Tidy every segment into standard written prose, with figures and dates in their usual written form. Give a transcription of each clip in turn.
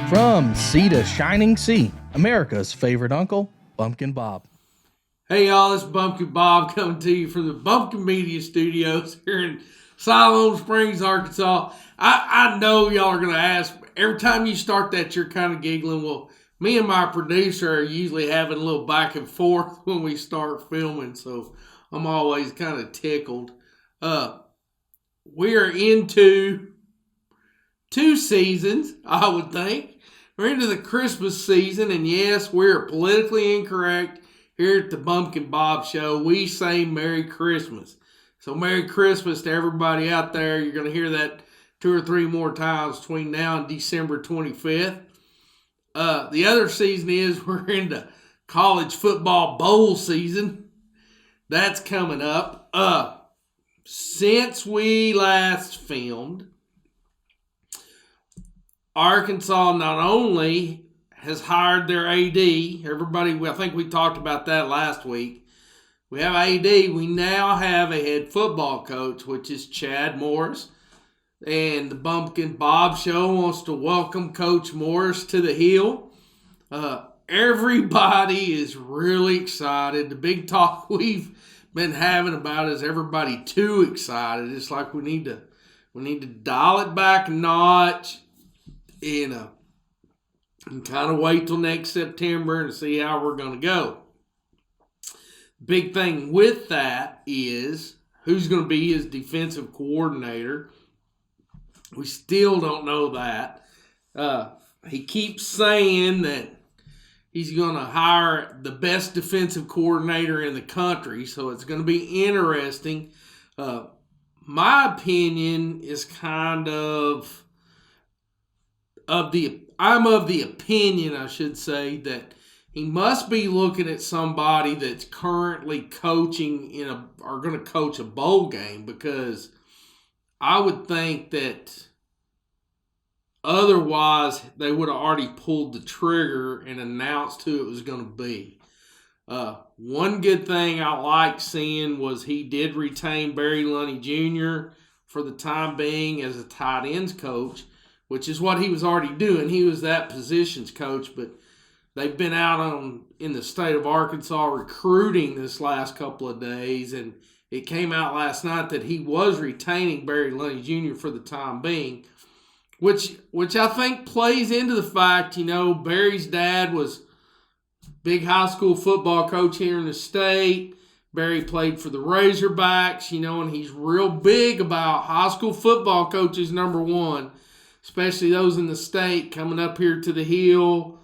From sea to shining sea, America's favorite uncle, Bumpkin Bob. Hey y'all, it's Bumpkin Bob coming to you from the Bumpkin Media Studios here in Siloam Springs, Arkansas. I know y'all are going to ask, every time you start that, you're kind of giggling. Well, me and my producer are usually having a little back and forth when we start filming, so I'm always kind of tickled. We are into 2 seasons, I would think. We're into the Christmas season, and yes, we're politically incorrect. Here at the Bumpkin Bob Show, we say Merry Christmas. So Merry Christmas to everybody out there. You're going to hear that 2 or 3 more times between now and December 25th. The other season is we're into college football bowl season. That's coming up. Since we last filmed, Arkansas not only has hired their AD, I think we talked about that last week. We have AD, we now have a head football coach, which is Chad Morris. And the Bumpkin Bob Show wants to welcome Coach Morris to the Hill. Everybody is really excited. The big talk we've been having about is everybody too excited. It's like we need to dial it back a notch and kind of wait till next September and see how we're going to go. Big thing with that is who's going to be his defensive coordinator. We still don't know that. He keeps saying that he's going to hire the best defensive coordinator in the country, so it's going to be interesting. My opinion is kind of I'm of the opinion, I should say, that he must be looking at somebody that's currently coaching or going to coach a bowl game, because I would think that otherwise they would have already pulled the trigger and announced who it was going to be. One good thing I liked seeing was he did retain Barry Lunny Jr. for the time being as a tight ends coach, which is what he was already doing. He was that positions coach, but they've been out in the state of Arkansas recruiting this last couple of days, and it came out last night that he was retaining Barry Lunny Jr. for the time being, which I think plays into the fact, Barry's dad was big high school football coach here in the state. Barry played for the Razorbacks, and he's real big about high school football coaches, number one, especially those in the state coming up here to the Hill,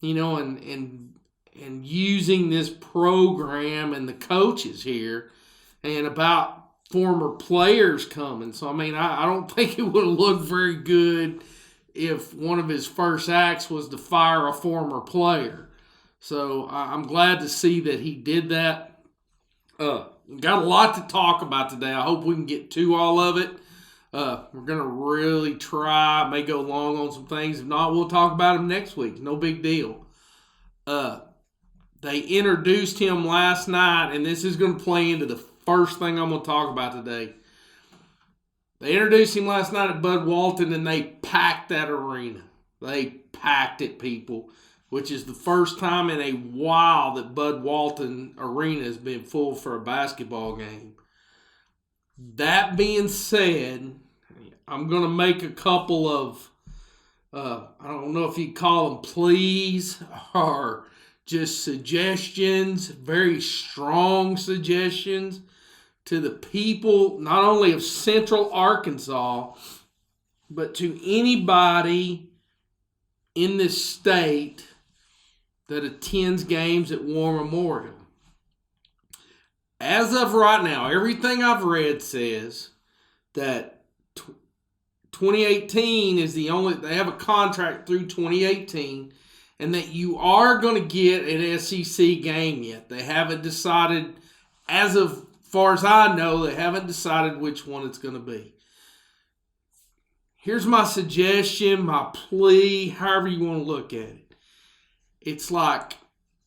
and using this program and the coaches here, and about former players coming. So, I don't think it would have looked very good if one of his first acts was to fire a former player. So, I'm glad to see that he did that. Got a lot to talk about today. I hope we can get to all of it. We're going to really try. May go long on some things. If not, we'll talk about them next week. No big deal. They introduced him last night, and this is going to play into the first thing I'm going to talk about today. They introduced him last night at Bud Walton, and they packed that arena. They packed it, people, which is the first time in a while that Bud Walton Arena has been full for a basketball game. That being said, I'm going to make a couple of, I don't know if you call them pleas or just suggestions, very strong suggestions to the people, not only of Central Arkansas, but to anybody in this state that attends games at War Memorial. As of right now, everything I've read says that 2018 is they have a contract through 2018, and that you are going to get an SEC game yet. They haven't decided, as far as I know, they haven't decided which one it's going to be. Here's my suggestion, my plea, however you want to look at it. It's like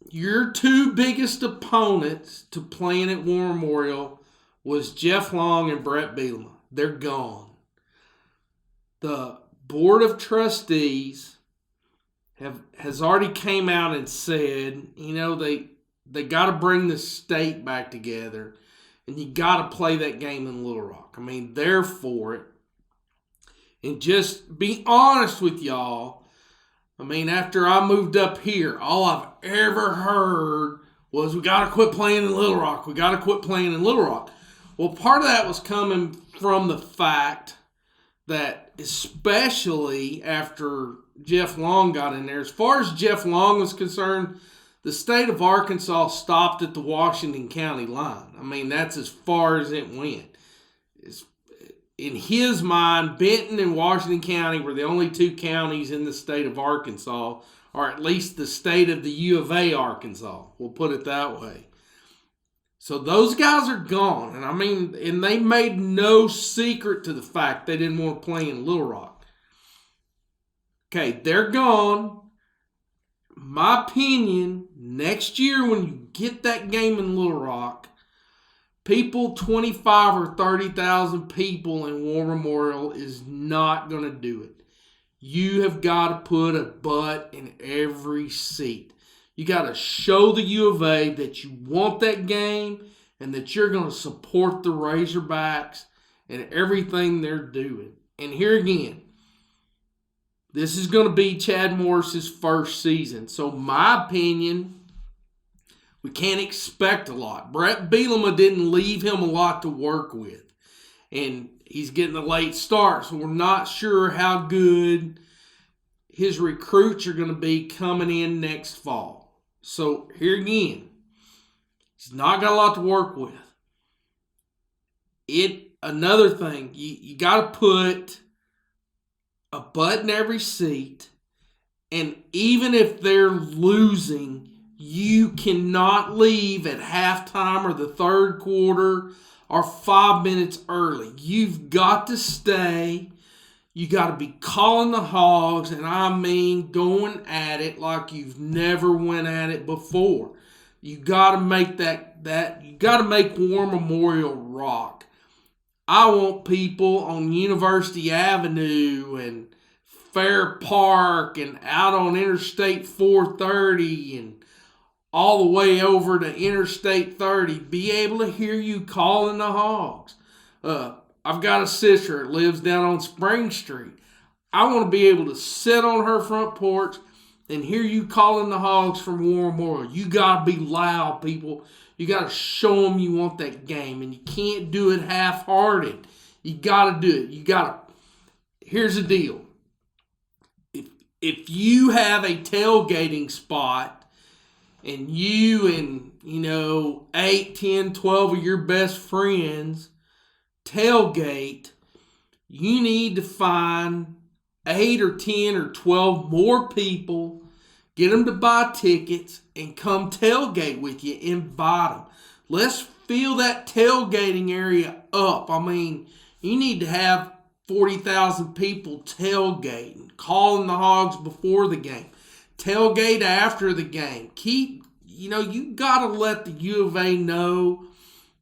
your 2 biggest opponents to playing at War Memorial was Jeff Long and Brett Bielema. They're gone. The Board of Trustees has already came out and said, they got to bring the state back together, and you got to play that game in Little Rock. I mean, they're for it. And just be honest with y'all, I mean, after I moved up here, all I've ever heard was we got to quit playing in Little Rock. We got to quit playing in Little Rock. Well, part of that was coming from the fact that, especially after Jeff Long got in there, as far as Jeff Long was concerned, the state of Arkansas stopped at the Washington County line. I mean, that's as far as it went. In his mind, Benton and Washington County were the only two counties in the state of Arkansas, or at least the state of the U of A, Arkansas. We'll put it that way. So those guys are gone. And they made no secret to the fact they didn't want to play in Little Rock. Okay, they're gone. My opinion, next year when you get that game in Little Rock, people, 25 or 30,000 people in War Memorial is not going to do it. You have got to put a butt in every seat. You got to show the U of A that you want that game and that you're going to support the Razorbacks and everything they're doing. And here again, this is going to be Chad Morris's first season. So my opinion, we can't expect a lot. Brett Bielema didn't leave him a lot to work with. And he's getting a late start, so we're not sure how good his recruits are going to be coming in next fall. So here again, he's not got a lot to work with. Another thing, you got to put a butt in every seat, and even if they're losing, you cannot leave at halftime or the third quarter or 5 minutes early. You've got to stay. You got to be calling the Hogs, and I mean going at it like you've never went at it before. You got to make you got to make War Memorial rock. I want people on University Avenue and Fair Park and out on Interstate 430 and all the way over to Interstate 30, be able to hear you calling the Hogs. I've got a sister that lives down on Spring Street. I want to be able to sit on her front porch and hear you calling the Hogs from War Memorial. You got to be loud, people. You got to show them you want that game, and you can't do it half-hearted. You got to do it. Here's the deal. If you have a tailgating spot and you and, 8, 10, 12 of your best friends tailgate, you need to find 8 or 10 or 12 more people, get them to buy tickets, and come tailgate with you. Invite them. Let's fill that tailgating area up. I mean, you need to have 40,000 people tailgating, calling the Hogs before the game, tailgate after the game. You got to let the U of A know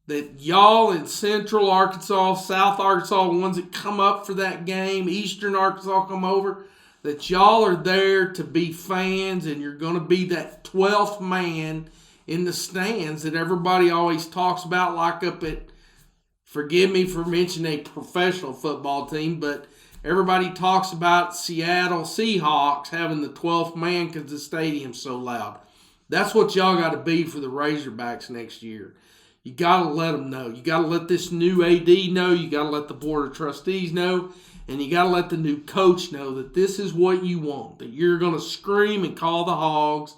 that y'all in Central Arkansas, South Arkansas, the ones that come up for that game, Eastern Arkansas come over, that y'all are there to be fans, and you're going to be that 12th man in the stands that everybody always talks about, like up at, forgive me for mentioning a professional football team, but everybody talks about Seattle Seahawks having the 12th man because the stadium's so loud. That's what y'all got to be for the Razorbacks next year. You got to let them know. You got to let this new AD know. You got to let the Board of Trustees know. And you got to let the new coach know that this is what you want, that you're going to scream and call the Hogs.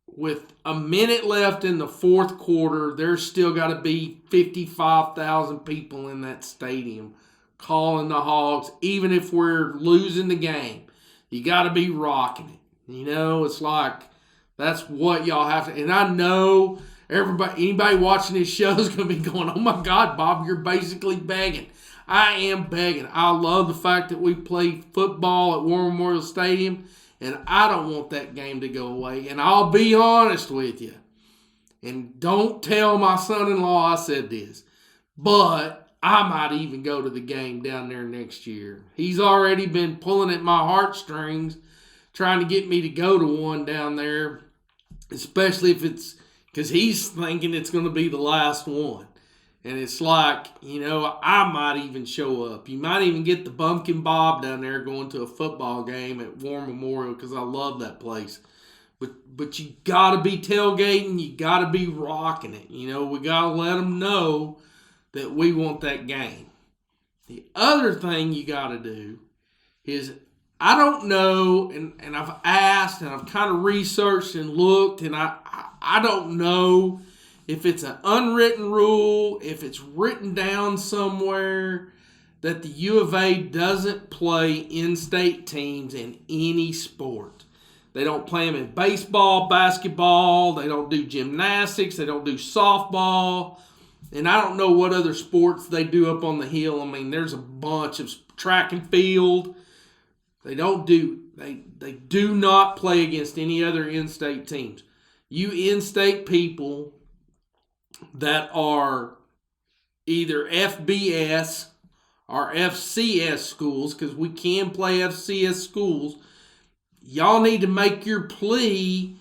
With a minute left in the fourth quarter, there's still got to be 55,000 people in that stadium calling the Hogs, even if we're losing the game. You got to be rocking it. It's like that's what y'all have to. And I know anybody watching this show is going to be going, oh my God, Bob, you're basically begging. I am begging. I love the fact that we play football at War Memorial Stadium, and I don't want that game to go away. And I'll be honest with you. And don't tell my son-in-law I said this. But I might even go to the game down there next year. He's already been pulling at my heartstrings trying to get me to go to one down there, especially if it's because he's thinking it's going to be the last one. And it's like, I might even show up. You might even get the Bumpkin Bob down there going to a football game at War Memorial because I love that place. But you got to be tailgating. You got to be rocking it. We got to let them know that we want that game. The other thing you got to do is, I don't know, and I've asked and I've kind of researched and looked, and I don't know if it's an unwritten rule, if it's written down somewhere that the U of A doesn't play in-state teams in any sport. They don't play them in baseball, basketball, they don't do gymnastics, they don't do softball, and I don't know what other sports they do up on the hill. I mean, there's a bunch of track and field. They do not play against any other in-state teams. You in-state people that are either FBS or FCS schools, because we can play FCS schools, y'all need to make your plea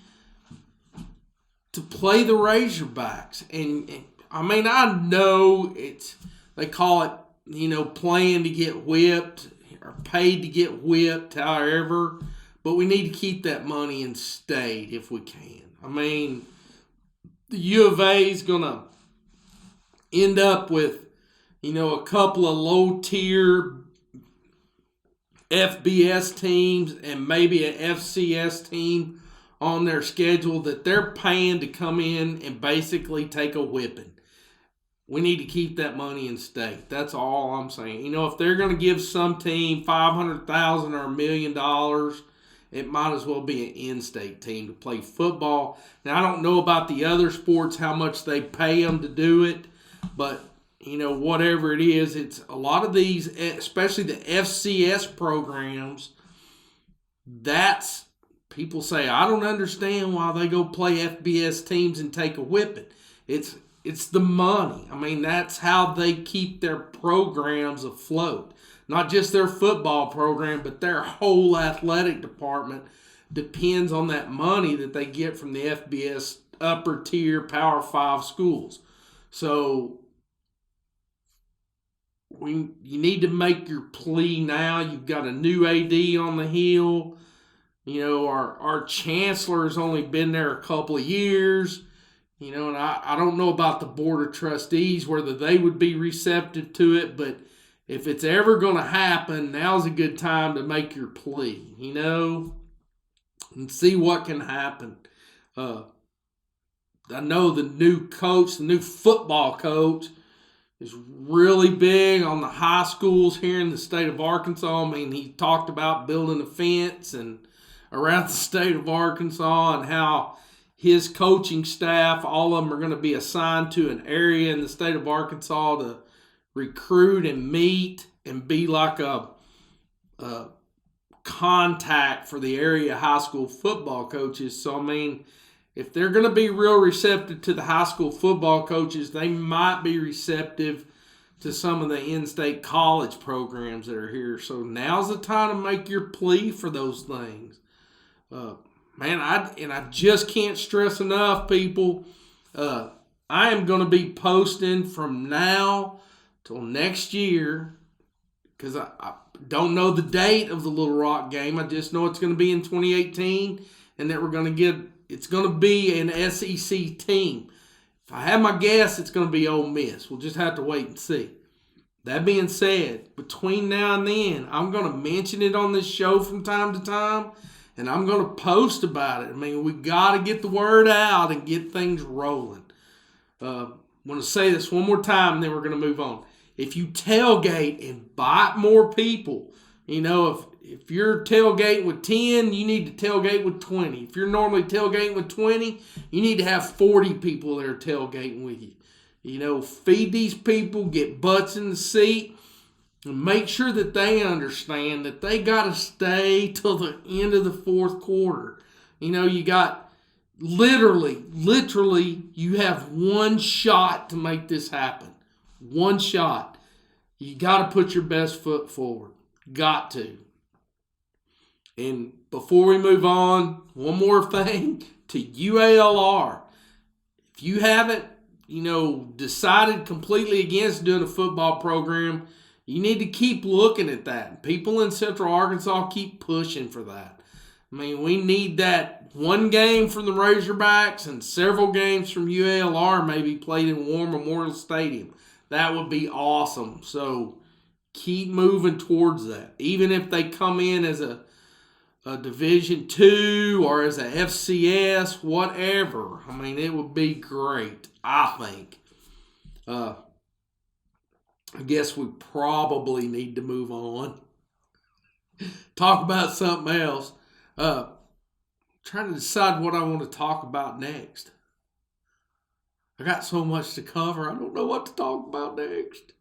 to play the Razorbacks. And I mean, I know they call it, playing to get whipped or paid to get whipped, however, but we need to keep that money in state if we can. I mean, the U of A is going to end up with, a couple of low-tier FBS teams and maybe an FCS team on their schedule that they're paying to come in and basically take a whipping. We need to keep that money in state. That's all I'm saying. If they're going to give some team $500,000 or $1 million, it might as well be an in-state team to play football. Now, I don't know about the other sports, how much they pay them to do it, but, whatever it is, it's a lot of these, especially the FCS programs, that's, people say, I don't understand why they go play FBS teams and take a whipping. It's the money. I mean, that's how they keep their programs afloat. Not just their football program, but their whole athletic department depends on that money that they get from the FBS upper tier Power 5 schools. So you need to make your plea now. You've got a new AD on the hill. Our chancellor has only been there a couple of years. And I don't know about the Board of Trustees, whether they would be receptive to it, but if it's ever going to happen, now's a good time to make your plea, and see what can happen. I know the new coach, the new football coach, is really big on the high schools here in the state of Arkansas. I mean, he talked about building a fence and around the state of Arkansas, and how his coaching staff, all of them are going to be assigned to an area in the state of Arkansas to recruit and meet and be like a contact for the area high school football coaches. So, I mean, if they're going to be real receptive to the high school football coaches, they might be receptive to some of the in-state college programs that are here. So now's the time to make your plea for those things. Man, I just can't stress enough, people. I am going to be posting from now till next year, because I don't know the date of the Little Rock game. I just know it's going to be in 2018, and that it's going to be an SEC team. If I have my guess, it's going to be Ole Miss. We'll just have to wait and see. That being said, between now and then, I'm going to mention it on this show from time to time, and I'm going to post about it. I mean, we got to get the word out and get things rolling. I want to say this one more time, and then we're going to move on. If you tailgate, invite more people. If you're tailgating with 10, you need to tailgate with 20. If you're normally tailgating with 20, you need to have 40 people that are tailgating with you. Feed these people, get butts in the seat, and make sure that they understand that they got to stay till the end of the fourth quarter. You got literally, you have one shot to make this happen. One shot. You got to put your best foot forward. Got to. And before we move on, one more thing to UALR. If you haven't, decided completely against doing a football program, you need to keep looking at that. People in Central Arkansas keep pushing for that. I mean, we need that one game from the Razorbacks and several games from UALR maybe played in War Memorial Stadium. That would be awesome. So keep moving towards that. Even if they come in as a Division II or as a FCS, whatever. I mean, it would be great, I think. I guess we probably need to move on. Talk about something else. Trying to decide what I want to talk about next. I got so much to cover. I don't know what to talk about next.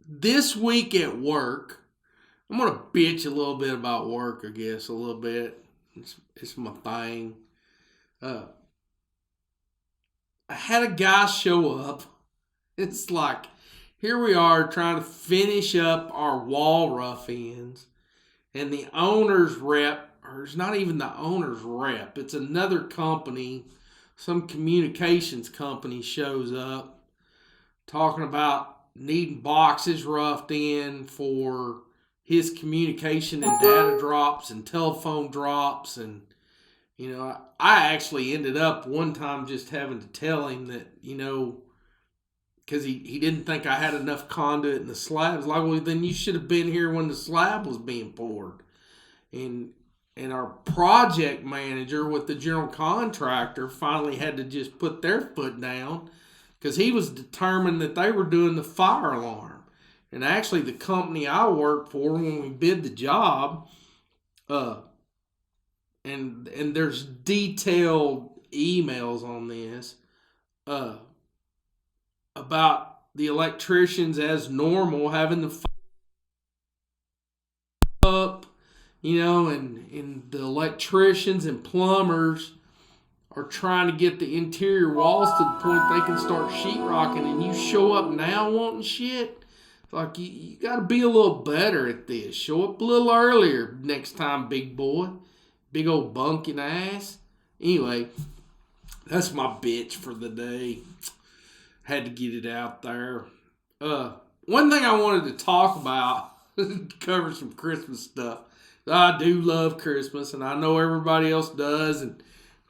This week at work, I'm going to bitch a little bit about work, I guess, a little bit. It's my thing. I had a guy show up. It's like, here we are trying to finish up our wall rough ends. And the owner's rep, or it's not even the owner's rep, it's another company, some communications company shows up talking about needing boxes roughed in for his communication and data drops and telephone drops. And, I actually ended up one time just having to tell him that, because he didn't think I had enough conduit in the slabs. Like, well, then you should have been here when the slab was being poured. And our project manager with the general contractor finally had to just put their foot down because he was determined that they were doing the fire alarm. And actually, the company I worked for when we bid the job, and there's detailed emails on this, about the electricians as normal having the fire up, and the electricians and plumbers are trying to get the interior walls to the point they can start sheetrocking, and you show up now wanting shit. Like, you got to be a little better at this. Show up a little earlier next time, big boy. Big old Bumpkin ass. Anyway, that's my bitch for the day. Had to get it out there. One thing I wanted to talk about, cover some Christmas stuff. I do love Christmas, and I know everybody else does, and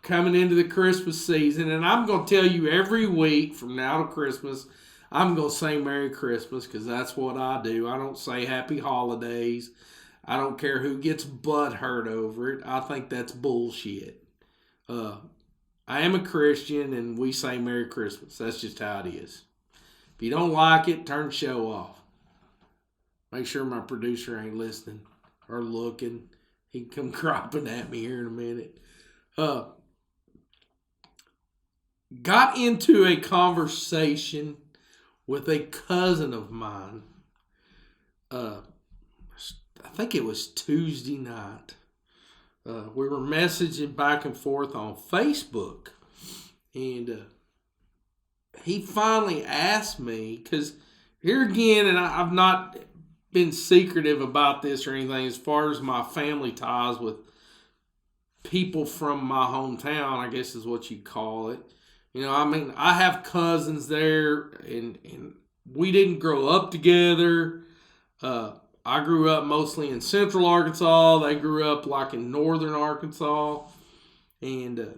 coming into the Christmas season, and I'm going to tell you every week from now to Christmas, I'm going to say Merry Christmas because that's what I do. I don't say Happy Holidays. I don't care who gets butt hurt over it. I think that's bullshit. I am a Christian and we say Merry Christmas. That's just how it is. If you don't like it, turn the show off. Make sure my producer ain't listening or looking. He can come cropping at me here in a minute. Got into a conversation with a cousin of mine. I think it was Tuesday night. We were messaging back and forth on Facebook. And he finally asked me, because here again, and I've not been secretive about this or anything as far as my family ties with people from my hometown, I guess is what you call it. I have cousins there, and we didn't grow up together. I grew up mostly in Central Arkansas. They grew up like in Northern Arkansas. And,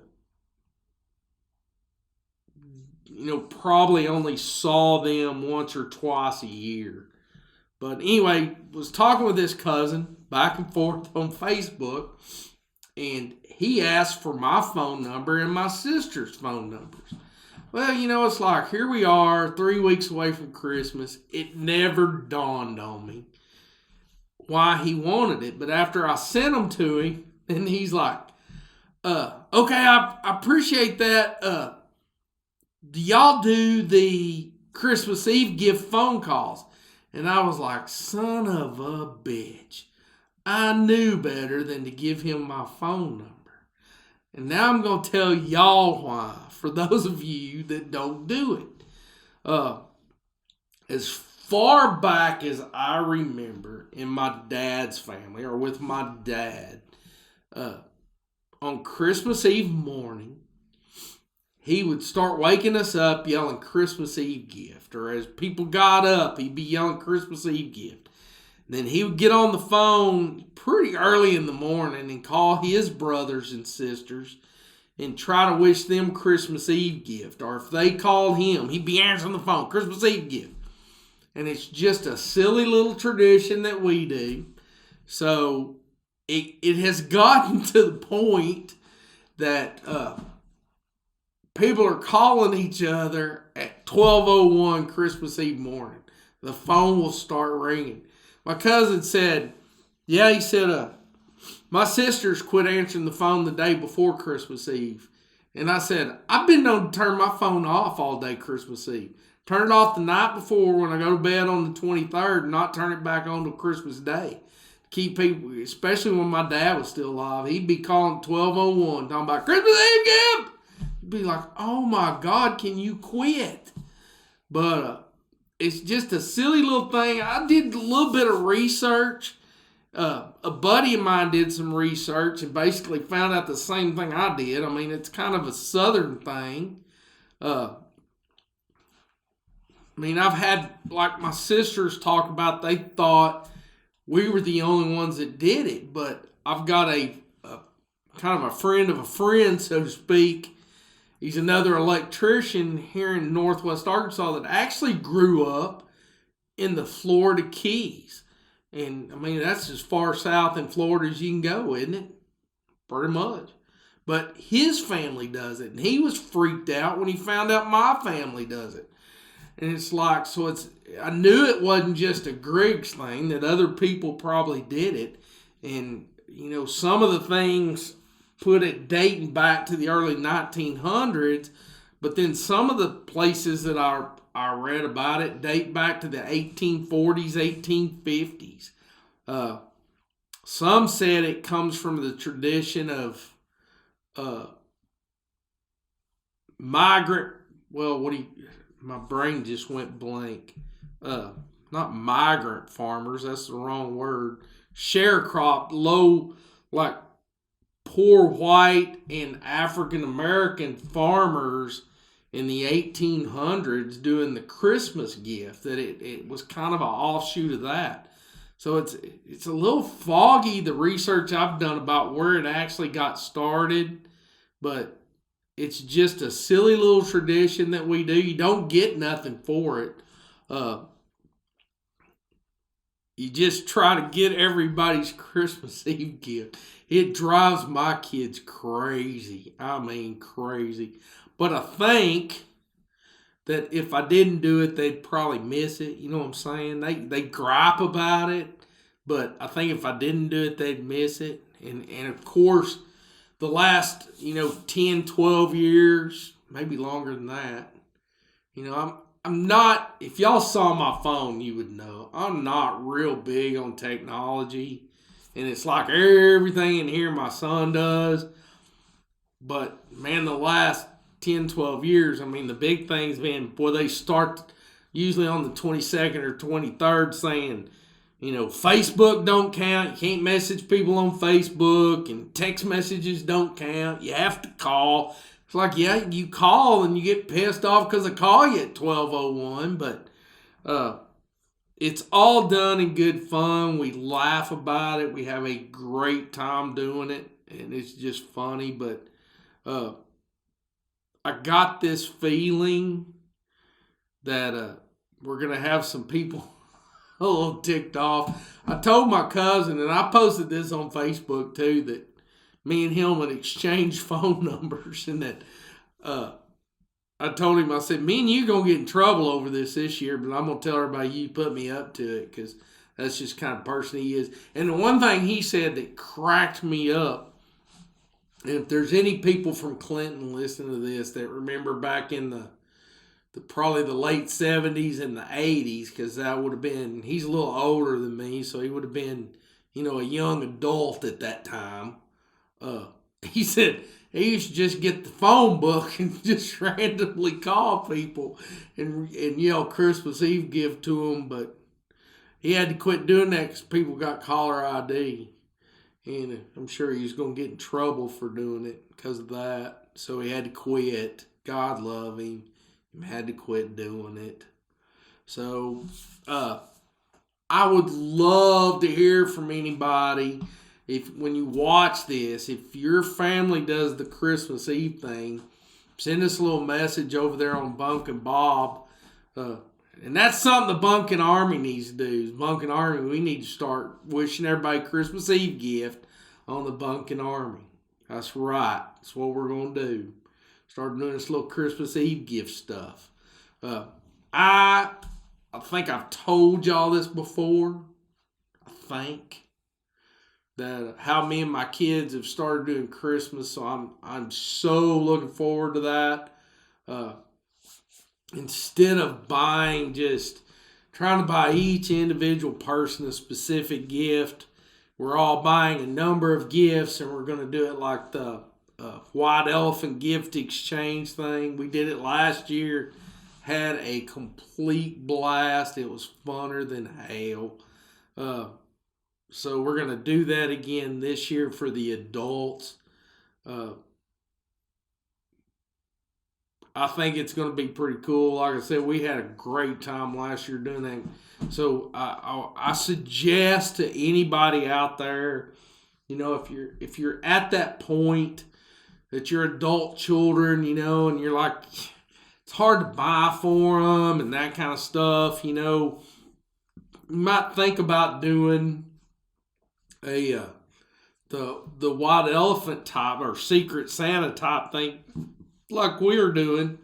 probably only saw them once or twice a year. But anyway, was talking with this cousin back and forth on Facebook. And he asked for my phone number and my sister's phone numbers. Well, it's like, here we are 3 weeks away from Christmas. It never dawned on me why he wanted it. But after I sent them to him, and he's like, okay, I appreciate that. Do y'all do the Christmas Eve gift phone calls? And I was like, son of a bitch. I knew better than to give him my phone number. And now I'm going to tell y'all why, for those of you that don't do it. As far back as I remember in my dad's family or with my dad, on Christmas Eve morning, he would start waking us up yelling Christmas Eve gift. Or as people got up, he'd be yelling Christmas Eve gift. Then he would get on the phone pretty early in the morning and call his brothers and sisters and try to wish them Christmas Eve gift. Or if they called him, he'd be answering the phone, Christmas Eve gift. And it's just a silly little tradition that we do. So it has gotten to the point that people are calling each other at 12:01 Christmas Eve morning. The phone will start ringing. My cousin said, he said, my sisters quit answering the phone the day before Christmas Eve. And I said, I've been known to turn my phone off all day Christmas Eve. Turn it off the night before when I go to bed on the 23rd and not turn it back on till Christmas Day. Keep people, especially when my dad was still alive, he'd be calling 12:01 talking about Christmas Eve gift. He'd be like, oh my God, can you quit? But it's just a silly little thing. I did a little bit of research. A buddy of mine did some research and basically found out the same thing I did. I mean, it's kind of a southern thing. I've had, like my sisters talk about, they thought we were the only ones that did it. But I've got a kind of a friend of a friend, so to speak. He's another electrician here in Northwest Arkansas that actually grew up in the Florida Keys. And, that's as far south in Florida as you can go, isn't it? Pretty much. But his family does it. And he was freaked out when he found out my family does it. And it's like, I knew it wasn't just a Griggs thing, that other people probably did it. And, some of the things put it dating back to the early 1900s, but then some of the places that I read about it date back to the 1840s, 1850s. Some said it comes from the tradition of my brain just went blank. Not migrant farmers, that's the wrong word. Sharecropped, low, like poor white and African American farmers in the 1800s doing the Christmas gift, that it was kind of an offshoot of that. So it's a little foggy, the research I've done about where it actually got started, but it's just a silly little tradition that we do. You don't get nothing for it. You just try to get everybody's Christmas Eve gift. It drives my kids crazy. Crazy. But I think that if I didn't do it, they'd probably miss it. You know what I'm saying? They gripe about it. But I think if I didn't do it, they'd miss it. And of course, the last, 10, 12 years, maybe longer than that, I'm not, if y'all saw my phone, you would know, I'm not real big on technology. And it's like everything in here my son does. But, man, the last 10, 12 years, the big thing's been, they start usually on the 22nd or 23rd saying, Facebook don't count. You can't message people on Facebook, and text messages don't count. You have to call. It's like, you call and you get pissed off because I call you at 12:01, but it's all done in good fun. We laugh about it. We have a great time doing it, and it's just funny. But I got this feeling that we're going to have some people a little ticked off. I told my cousin, and I posted this on Facebook too, that me and him would exchange phone numbers, and that I told him, I said, me and you going to get in trouble over this year, but I'm going to tell everybody you put me up to it, because that's just the kind of person he is. And the one thing he said that cracked me up, and if there's any people from Clinton listening to this that remember back in the probably the late 70s and the 80s, because that would have been, he's a little older than me, so he would have been, a young adult at that time. He said, he used to just get the phone book and just randomly call people and yell Christmas Eve gift to them. But he had to quit doing that because people got caller ID. And I'm sure he was going to get in trouble for doing it because of that. So he had to quit. God love him. He had to quit doing it. So I would love to hear from anybody. If when you watch this, if your family does the Christmas Eve thing, send us a little message over there on Bumpkin Bob. And that's something the Bumpkin Army needs to do. Bumpkin Army, we need to start wishing everybody Christmas Eve gift on the Bumpkin Army. That's right. That's what we're going to do. Start doing this little Christmas Eve gift stuff. I think I've told y'all this before. I think that how me and my kids have started doing Christmas, so I'm so looking forward to that. Instead of trying to buy each individual person a specific gift, we're all buying a number of gifts, and we're going to do it like the White Elephant gift exchange thing. We did it last year, had a complete blast. It was funner than hell. So we're going to do that again this year for the adults. I think it's going to be pretty cool. Like I said, we had a great time last year doing that. So I suggest to anybody out there, if you're at that point that you're adult children, and you're like, it's hard to buy for them and that kind of stuff, you might think about doing the White Elephant type or Secret Santa type thing like we're doing.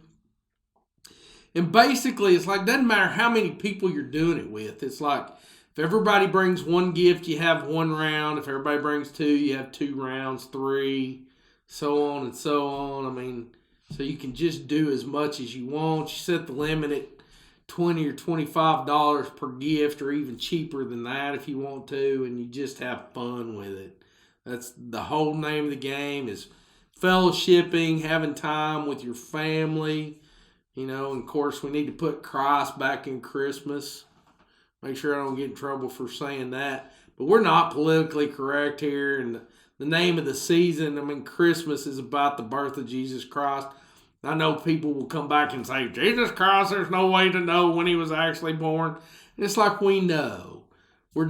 And basically, it's like, doesn't matter how many people you're doing it with. It's like, if everybody brings one gift, you have one round. If everybody brings two, you have 2 rounds, 3, so on and so on. I mean, so you can just do as much as you want. You set the limit at $20 or $25 per gift, or even cheaper than that if you want to, and you just have fun with it. That's the whole name of the game, is fellowshipping, having time with your family. And of course, we need to put Christ back in Christmas. Make sure I don't get in trouble for saying that. But we're not politically correct here. And the name of the season, Christmas is about the birth of Jesus Christ. I know people will come back and say, Jesus Christ, there's no way to know when he was actually born. And it's like, we know. We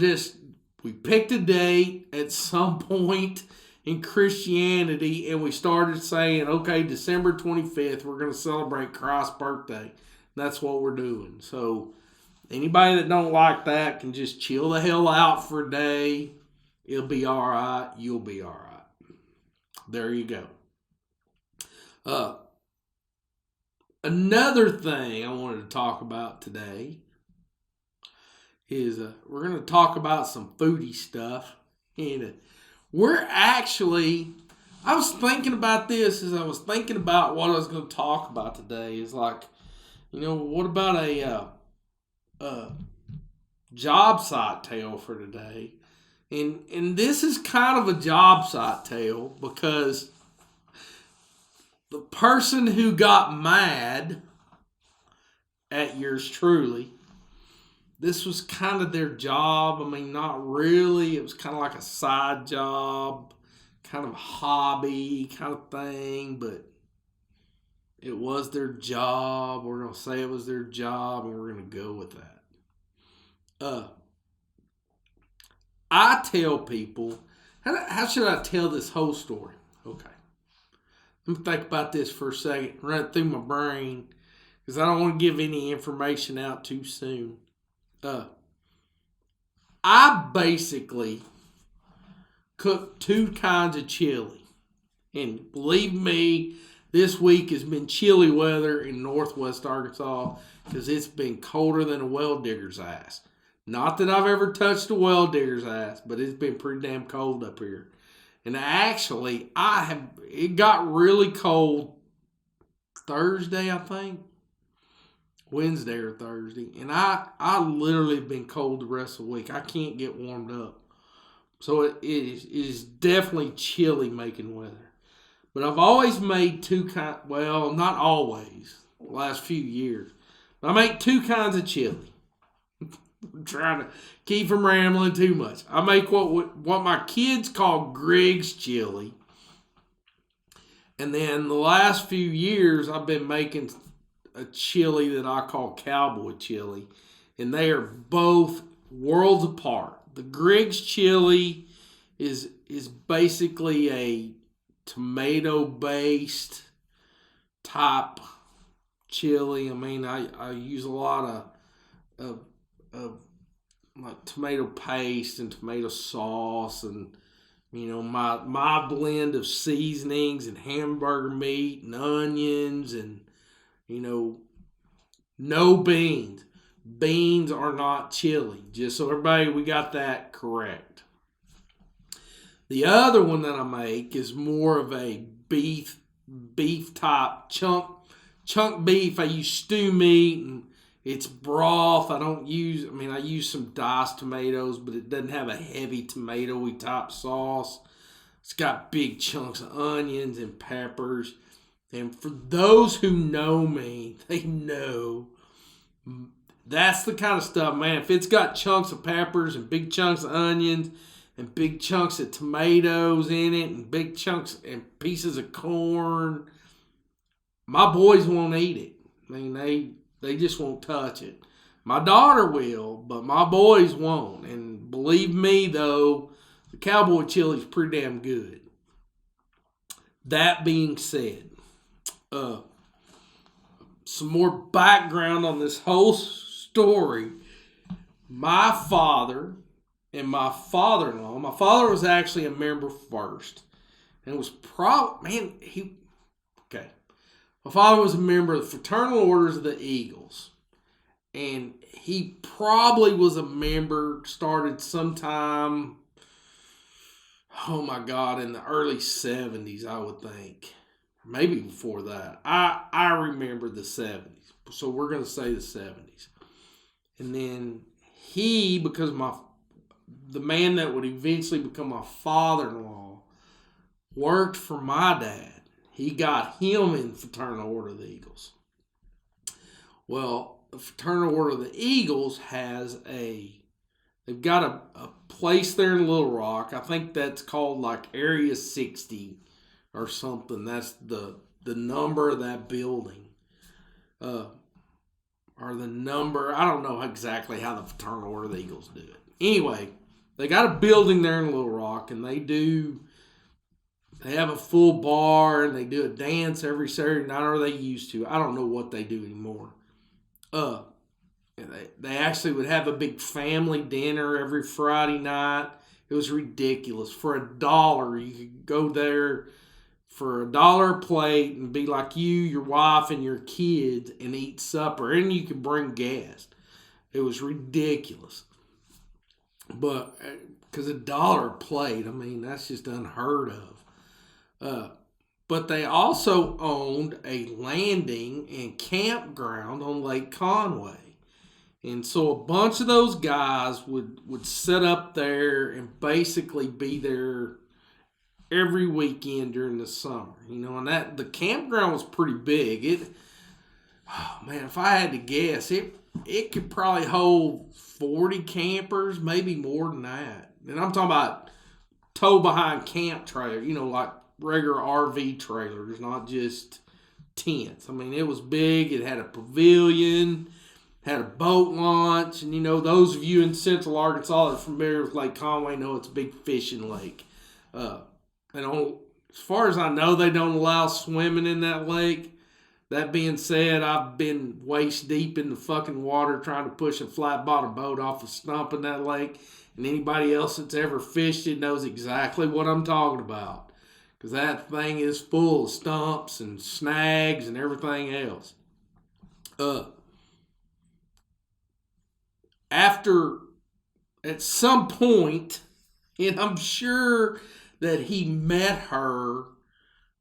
picked a date at some point in Christianity, and we started saying, okay, December 25th, we're going to celebrate Christ's birthday. That's what we're doing. So anybody that don't like that can just chill the hell out for a day. It'll be all right. You'll be all right. There you go. Another thing I wanted to talk about today is we're going to talk about some foodie stuff. And I was thinking about this as I was thinking about what I was going to talk about today. Is like, what about a job site tale for today? And this is kind of a job site tale because the person who got mad at yours truly, this was kind of their job. Not really. It was kind of like a side job, kind of a hobby kind of thing, but it was their job. We're going to say it was their job, and we're going to go with that. I tell people, how should I tell this whole story? Okay. Let me think about this for a second, run it through my brain, because I don't want to give any information out too soon. I basically cook 2 kinds of chili. And believe me, this week has been chilly weather in northwest Arkansas because it's been colder than a well digger's ass. Not that I've ever touched a well digger's ass, but it's been pretty damn cold up here. And actually, it got really cold Thursday, I think. Wednesday or Thursday. And I literally have been cold the rest of the week. I can't get warmed up. So it is definitely chilly making weather. But I've always made two kind. Well, not always. The last few years, but I make two kinds of chili. I'm trying to keep from rambling too much. I make what my kids call Griggs chili, and then the last few years I've been making a chili that I call cowboy chili, and they are both worlds apart. The Griggs chili is basically a tomato based type chili. I mean, I use a lot of like tomato paste and tomato sauce, and my blend of seasonings and hamburger meat and onions, and no beans. Beans are not chili. Just so everybody, we got that correct. The other one that I make is more of a beef type chunk beef. I use stew meat and it's broth. I use some diced tomatoes, but it doesn't have a heavy tomatoey type sauce. It's got big chunks of onions and peppers. And for those who know me, they know that's the kind of stuff, man. If it's got chunks of peppers and big chunks of onions and big chunks of tomatoes in it and big chunks and pieces of corn, my boys won't eat it. I mean, they just won't touch it. My daughter will, but my boys won't. And believe me, though, the cowboy chili is pretty damn good. That being said, some more background on this whole story. My father and my father-in-law. My father was actually a member first, and it was okay. My father was a member of the Fraternal Orders of the Eagles, and he probably was a member, started sometime, oh my God, in the early 70s, I would think. Maybe before that. I remember the 70s, so we're going to say the 70s. And then because the man that would eventually become my father-in-law worked for my dad. He got him in the Fraternal Order of the Eagles. Well, the Fraternal Order of the Eagles they've got a place there in Little Rock. I think that's called like Area 60 or something. That's the number of that building. Or the number, I don't know exactly how the Fraternal Order of the Eagles do it. Anyway, they got a building there in Little Rock, and they have a full bar, and they do a dance every Saturday night, or they used to. I don't know what they do anymore. They actually would have a big family dinner every Friday night. It was ridiculous. For $1, you could go there for $1 a plate and be like you, your wife, and your kids and eat supper. And you could bring guests. It was ridiculous. But because $1 a plate, I mean, that's just unheard of. But they also owned a landing and campground on Lake Conway. And so a bunch of those guys would set up there and basically be there every weekend during the summer. And the campground was pretty big. If I had to guess, it could probably hold 40 campers, maybe more than that. And I'm talking about tow behind camp trailer, like regular RV trailers, not just tents. I mean, it was big. It had a pavilion, had a boat launch, and those of you in Central Arkansas that are familiar with Lake Conway know it's a big fishing lake. As far as I know, they don't allow swimming in that lake. That being said, I've been waist deep in the fucking water trying to push a flat bottom boat off a stump in that lake. And anybody else that's ever fished it knows exactly what I'm talking about. Because that thing is full of stumps and snags and everything else. At some point, and I'm sure that he met her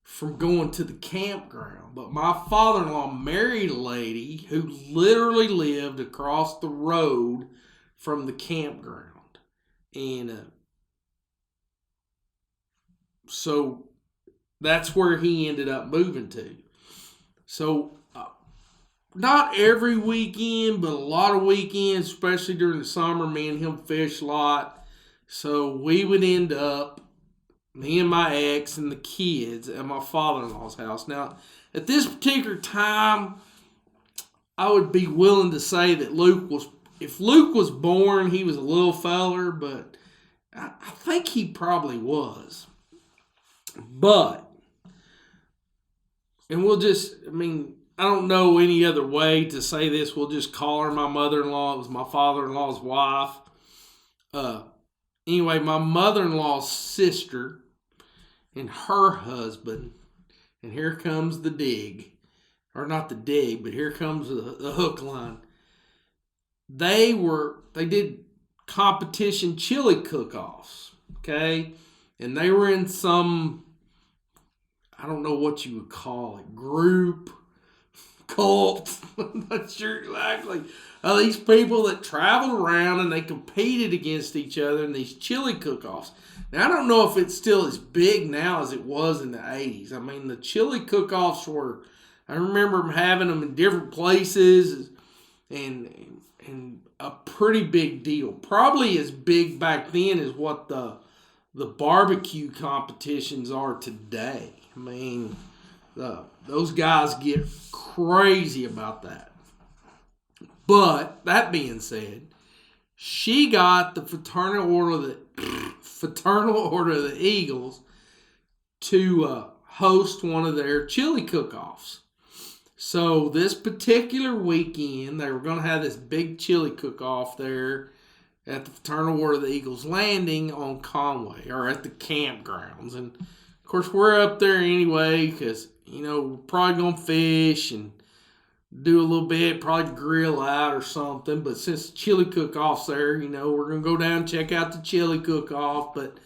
from going to the campground. But my father-in-law married a lady who literally lived across the road from the campground. And so that's where he ended up moving to. So, not every weekend, but a lot of weekends, especially during the summer, me and him fish a lot. So we would end up, me and my ex and the kids, at my father-in-law's house. Now, at this particular time, I would be willing to say that if Luke was born, he was a little feller, but I think he probably was. But, and I don't know any other way to say this. We'll just call her my mother-in-law. It was my father-in-law's wife. Anyway, my mother-in-law's sister and her husband, and here comes the dig. Or not the dig, but here comes the hook line. They did competition chili cook-offs, okay? And they were in some, I don't know what you would call it, group, cult, I'm not sure exactly. These people that traveled around and they competed against each other in these chili cook-offs. Now, I don't know if it's still as big now as it was in the 80s. I mean, the chili cook-offs I remember having them in different places and a pretty big deal. Probably as big back then as what the barbecue competitions are today. I mean, those guys get crazy about that. But that being said, she got the Fraternal Order of the Eagles to host one of their chili cook-offs. So this particular weekend, they were going to have this big chili cook-off there at the Fraternal Order of the Eagles Landing on Conway, or at the campgrounds. And, of course, we're up there anyway because, we're probably going to fish and do a little bit, probably grill out or something. But since the chili cook-off's there, we're going to go down and check out the chili cook-off. But,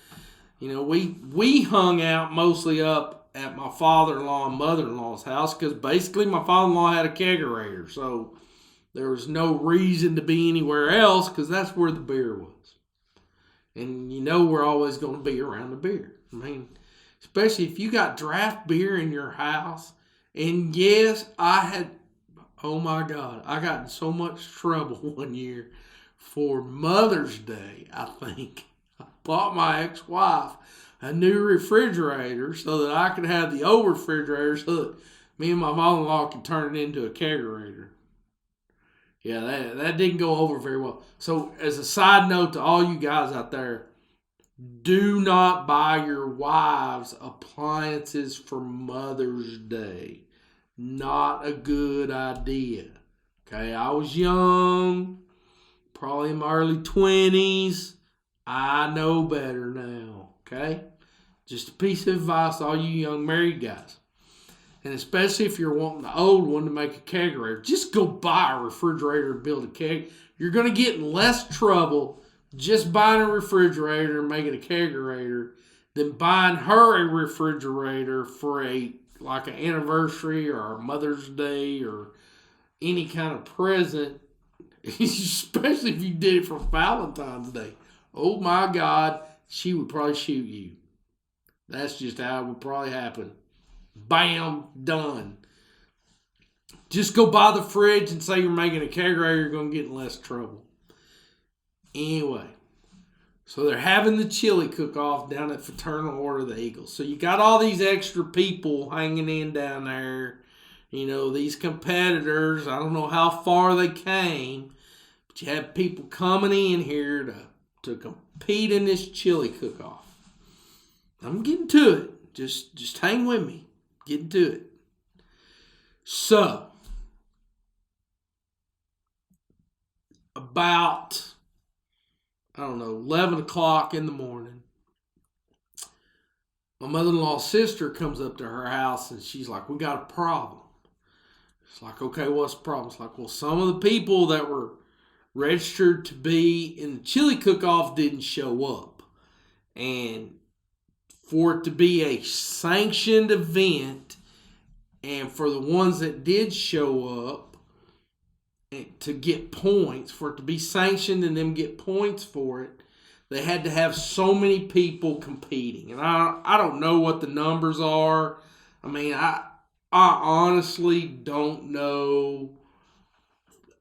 we hung out mostly up at my father-in-law and mother-in-law's house because basically my father-in-law had a kegerator. So there was no reason to be anywhere else because that's where the beer was. And we're always going to be around the beer. I mean, especially if you got draft beer in your house. And yes, oh my God, I got in so much trouble one year for Mother's Day, I think. I bought my ex-wife a new refrigerator so that I could have the old refrigerator so that me and my mother-in-law could turn it into a kegerator. Yeah, that didn't go over very well. So as a side note to all you guys out there, do not buy your wives appliances for Mother's Day. Not a good idea. Okay, I was young, probably in my early 20s. I know better now. Okay? Just a piece of advice to all you young married guys. And especially if you're wanting the old one to make a kegerator, just go buy a refrigerator and build a keg. You're going to get in less trouble just buying a refrigerator and making a kegerator than buying her a refrigerator for an anniversary or a Mother's Day or any kind of present, especially if you did it for Valentine's Day. Oh my God, she would probably shoot you. That's just how it would probably happen. Bam, done. Just go buy the fridge and say you're making a kegerator, you're going to get in less trouble. Anyway, so they're having the chili cook-off down at Fraternal Order of the Eagles. So you got all these extra people hanging in down there. These competitors, I don't know how far they came, but you have people coming in here to compete in this chili cook-off. I'm getting to it. Just hang with me. Getting to it. So, about, 11 o'clock in the morning, my mother-in-law's sister comes up to her house and she's like, we got a problem. It's like, okay, what's the problem? It's like, well, some of the people that were registered to be in the chili cook-off didn't show up. And for it to be a sanctioned event, and for the ones that did show up to get points, for it to be sanctioned and them get points for it, they had to have so many people competing. And I don't know what the numbers are. I mean, I honestly don't know.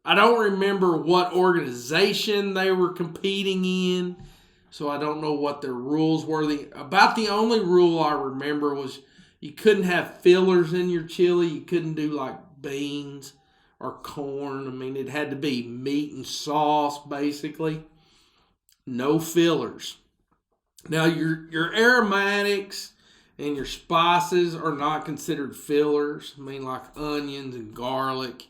I don't remember what organization they were competing in, so I don't know what their rules were. About the only rule I remember was you couldn't have fillers in your chili. You couldn't do like beans or corn. I mean, it had to be meat and sauce, basically. No fillers. Now, your aromatics and your spices are not considered fillers. I mean, like onions and garlic.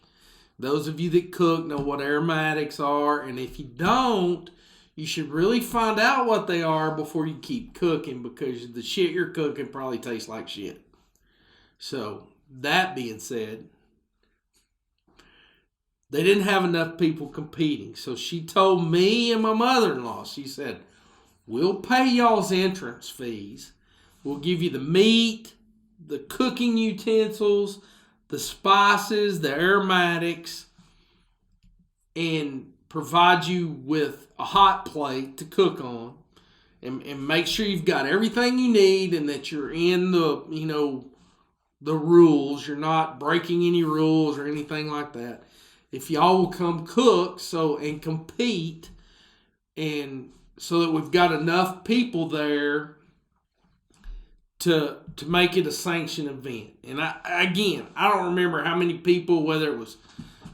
Those of you that cook know what aromatics are, and if you don't, you should really find out what they are before you keep cooking, because the shit you're cooking probably tastes like shit. So, that being said, they didn't have enough people competing. So she told me and my mother-in-law, she said, we'll pay y'all's entrance fees. We'll give you the meat, the cooking utensils, the spices, the aromatics, and provide you with a hot plate to cook on. And make sure you've got everything you need and that you're in the rules. You're not breaking any rules or anything like that. If y'all will come cook and compete, and so that we've got enough people there to make it a sanctioned event. And I don't remember how many people, whether it was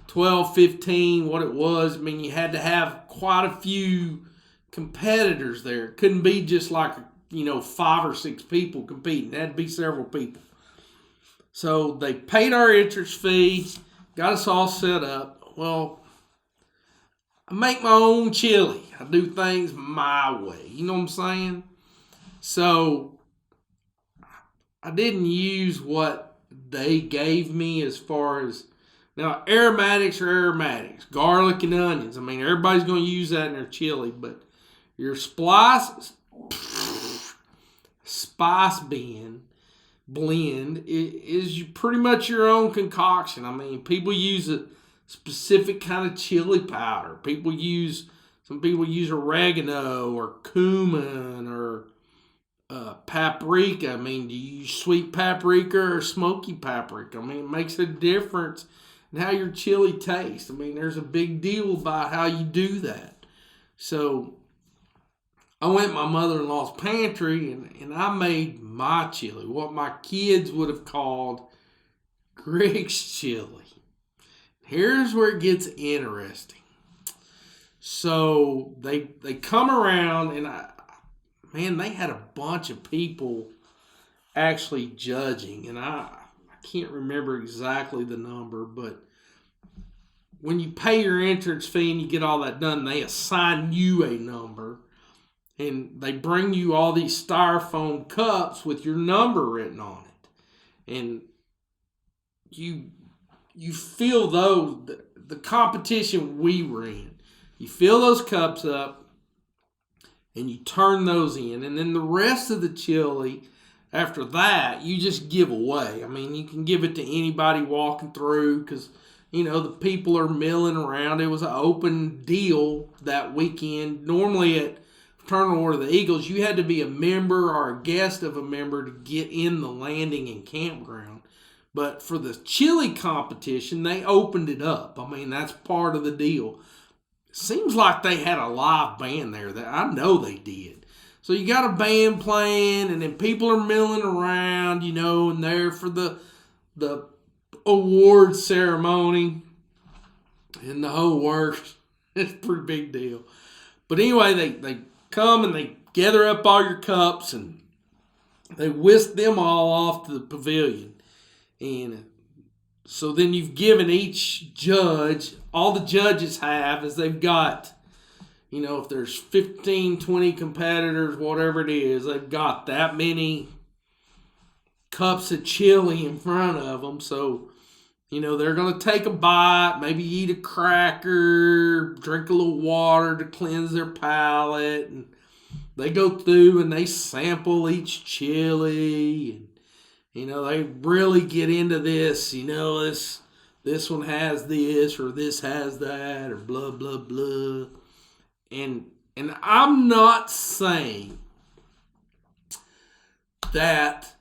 12, 15, what it was. I mean, you had to have quite a few competitors there. It couldn't be just like 5 or 6 people competing. It had to be several people. So they paid our entrance fee, got us all set up. Well, I make my own chili. I do things my way. You know what I'm saying? So I didn't use what they gave me as far as, now aromatics are aromatics, garlic and onions. I mean, everybody's going to use that in their chili, but your spice blend is pretty much your own concoction. I mean, people use a specific kind of chili powder. Some people use oregano or cumin or paprika. I mean, do you use sweet paprika or smoky paprika? I mean, it makes a difference in how your chili tastes. I mean, there's a big deal about how you do that. So I went to my mother-in-law's pantry and I made my chili, what my kids would have called Greg's chili. Here's where it gets interesting. So they come around and they had a bunch of people actually judging, and I can't remember exactly the number, but when you pay your entrance fee and you get all that done, they assign you a number, and they bring you all these styrofoam cups with your number written on it, and you fill the competition we were in. You fill those cups up, and you turn those in. And then the rest of the chili, after that, you just give away. I mean, you can give it to anybody walking through because, the people are milling around. It was an open deal that weekend. Normally at Fraternal Order of the Eagles, you had to be a member or a guest of a member to get in the landing and campground. But for the chili competition, they opened it up. I mean, that's part of the deal. Seems like they had a live band there. That I know they did. So you got a band playing, and then people are milling around, and there for the award ceremony and the whole works. It's a pretty big deal. But anyway, they come and they gather up all your cups and they whisk them all off to the pavilion. And so then you've given each judge, all the judges have is they've got, if there's 15, 20 competitors, whatever it is, they've got that many cups of chili in front of them. So, they're going to take a bite, maybe eat a cracker, drink a little water to cleanse their palate. And they go through and they sample each chili. And they really get into this, this one has this or this has that or blah, blah, blah. And And I'm not saying that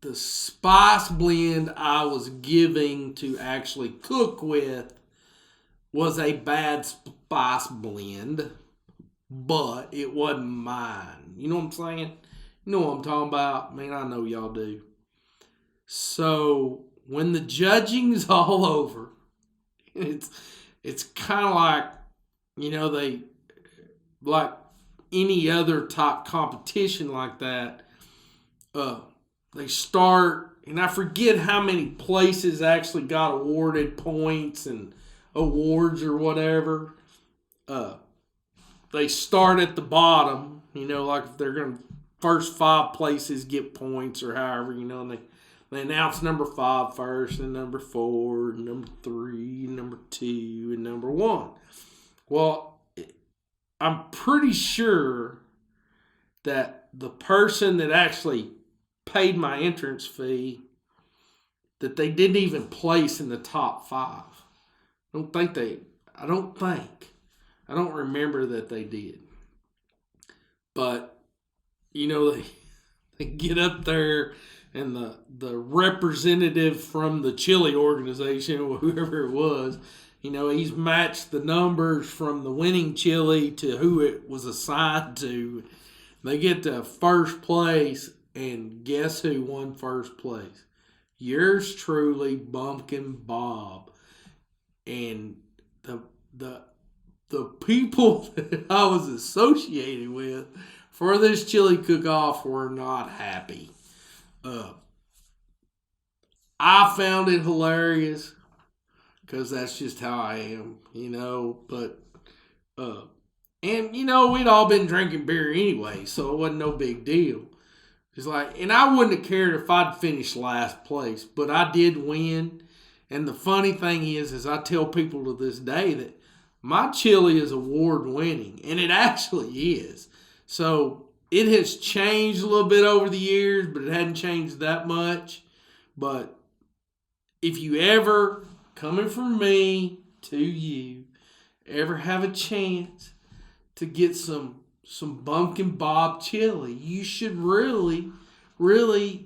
the spice blend I was giving to actually cook with was a bad spice blend, but it wasn't mine. You know what I'm saying? You know what I'm talking about? Man, I know y'all do. So when the judging's all over, it's kind of like, they like any other top competition like that. They start, and I forget how many places actually got awarded points and awards or whatever. They start at the bottom, like if they're going to, first 5 places get points or however, and they announce number 5 first, and number 4, and number 3, and number 2, and number 1. Well, I'm pretty sure that the person that actually paid my entrance fee, that they didn't even place in the top 5. I don't remember that they did. But, they get up there, and the representative from the chili organization, or whoever it was, he's matched the numbers from the winning chili to who it was assigned to. They get to first place, and guess who won first place? Yours truly, Bumpkin Bob. And the people that I was associated with for this chili cook-off were not happy. I found it hilarious because that's just how I am, But and we'd all been drinking beer anyway, so it wasn't no big deal. It's like, and I wouldn't have cared if I'd finished last place, but I did win. And the funny thing is I tell people to this day that my chili is award winning, and it actually is. So it has changed a little bit over the years, but it hadn't changed that much. But if you ever, coming from me to you, ever have a chance to get some Bumpkin Bob chili, you should really, really,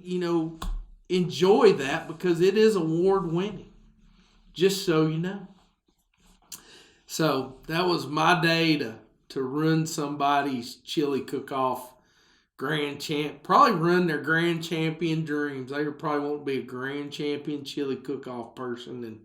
enjoy that because it is award winning. Just so you know. So that was my day to run somebody's chili cook-off grand champ. Probably run their grand champion dreams. They probably won't be a grand champion chili cook-off person, and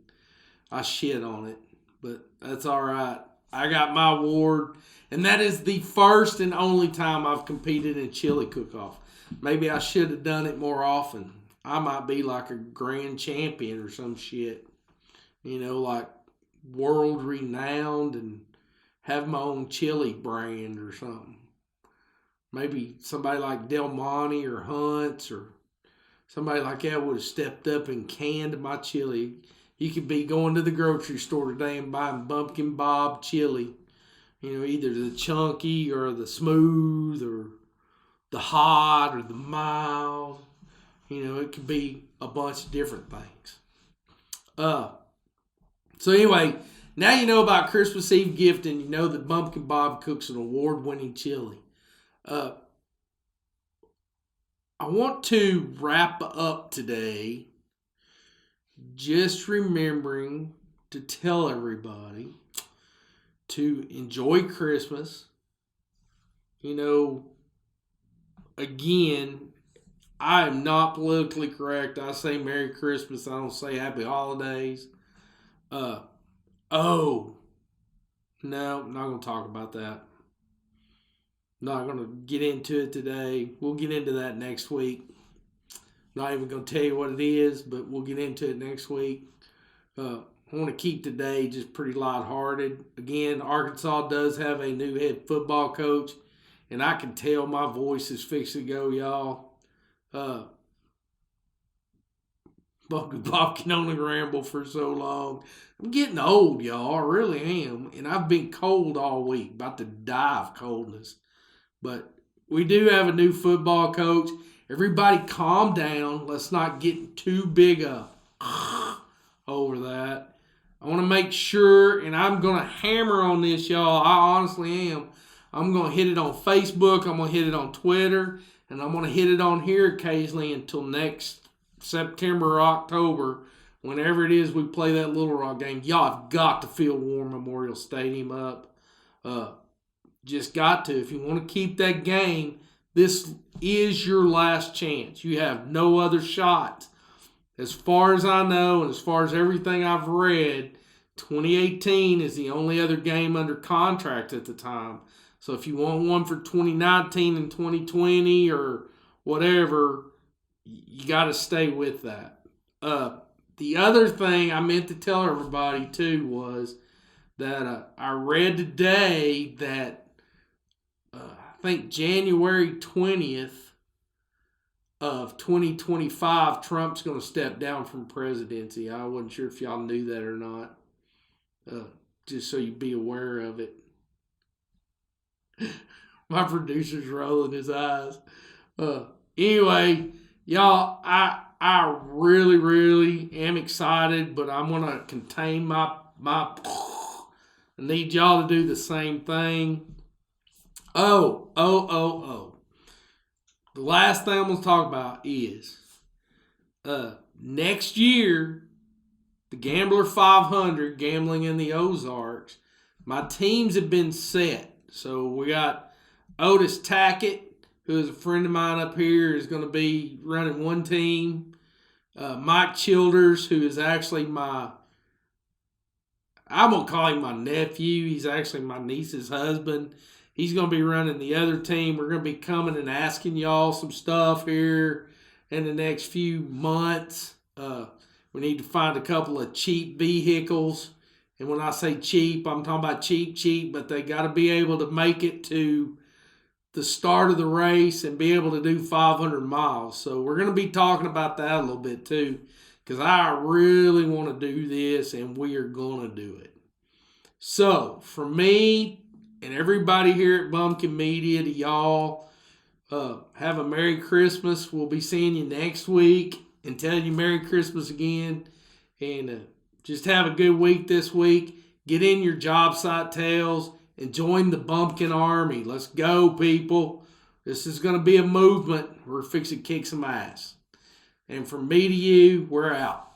I shit on it. But that's all right. I got my award, and that is the first and only time I've competed in chili cook-off. Maybe I should have done it more often. I might be like a grand champion or some shit. Like world renowned, and have my own chili brand or something. Maybe somebody like Del Monte or Hunt's or somebody like that would have stepped up and canned my chili. You could be going to the grocery store today and buying Bumpkin Bob chili. Either the chunky or the smooth or the hot or the mild. It could be a bunch of different things. So anyway, now you know about Christmas Eve gifting. You know that Bumpkin Bob cooks an award-winning chili. I want to wrap up today just remembering to tell everybody to enjoy Christmas. Again, I am not politically correct. I say Merry Christmas. I don't say Happy Holidays. No, I'm not going to talk about that. Not going to get into it today. We'll get into that next week. Not even going to tell you what it is, but we'll get into it next week. I want to keep today just pretty lighthearted. Again, Arkansas does have a new head football coach, and I can tell my voice is fixing to go, y'all. Bob can only ramble for so long. I'm getting old, y'all. I really am. And I've been cold all week, about to die of coldness. But we do have a new football coach. Everybody calm down. Let's not get too big up over that. I want to make sure, and I'm going to hammer on this, y'all. I honestly am. I'm going to hit it on Facebook. I'm going to hit it on Twitter. And I'm going to hit it on here occasionally until next September or October. Whenever it is we play that Little Rock game. Y'all have got to fill War Memorial Stadium up. Just got to. If you want to keep that game, this is your last chance. You have no other shot. As far as I know, and as far as everything I've read, 2018 is the only other game under contract at the time. So if you want one for 2019 and 2020 or whatever, you got to stay with that. The other thing I meant to tell everybody too was that I read today that I think January 20th of 2025, Trump's going to step down from presidency. I wasn't sure if y'all knew that or not. Just so you be aware of it. My producer's rolling his eyes. Anyway, y'all, I really, really am excited, but I'm going to contain my I need y'all to do the same thing. Oh. The last thing I'm going to talk about is next year, the Gambler 500, Gambling in the Ozarks, my teams have been set. So we got Otis Tackett, who is a friend of mine up here, is going to be running one team. Mike Childers, who is actually I'm going to call him my nephew. He's actually my niece's husband. He's going to be running the other team. We're going to be coming and asking y'all some stuff here in the next few months. We need to find a couple of cheap vehicles. And when I say cheap, I'm talking about cheap, but they got to be able to make it to the start of the race and be able to do 500 miles. So we're going to be talking about that a little bit too, because I really want to do this and we are going to do it. So for me and everybody here at Bumpkin Media, to y'all, have a Merry Christmas. We'll be seeing you next week and telling you Merry Christmas again. And just have a good week this week. Get in your job site tails and join the Bumpkin Army. Let's go, people. This is going to be a movement. We're fixing to kick some ass. And from me to you, we're out.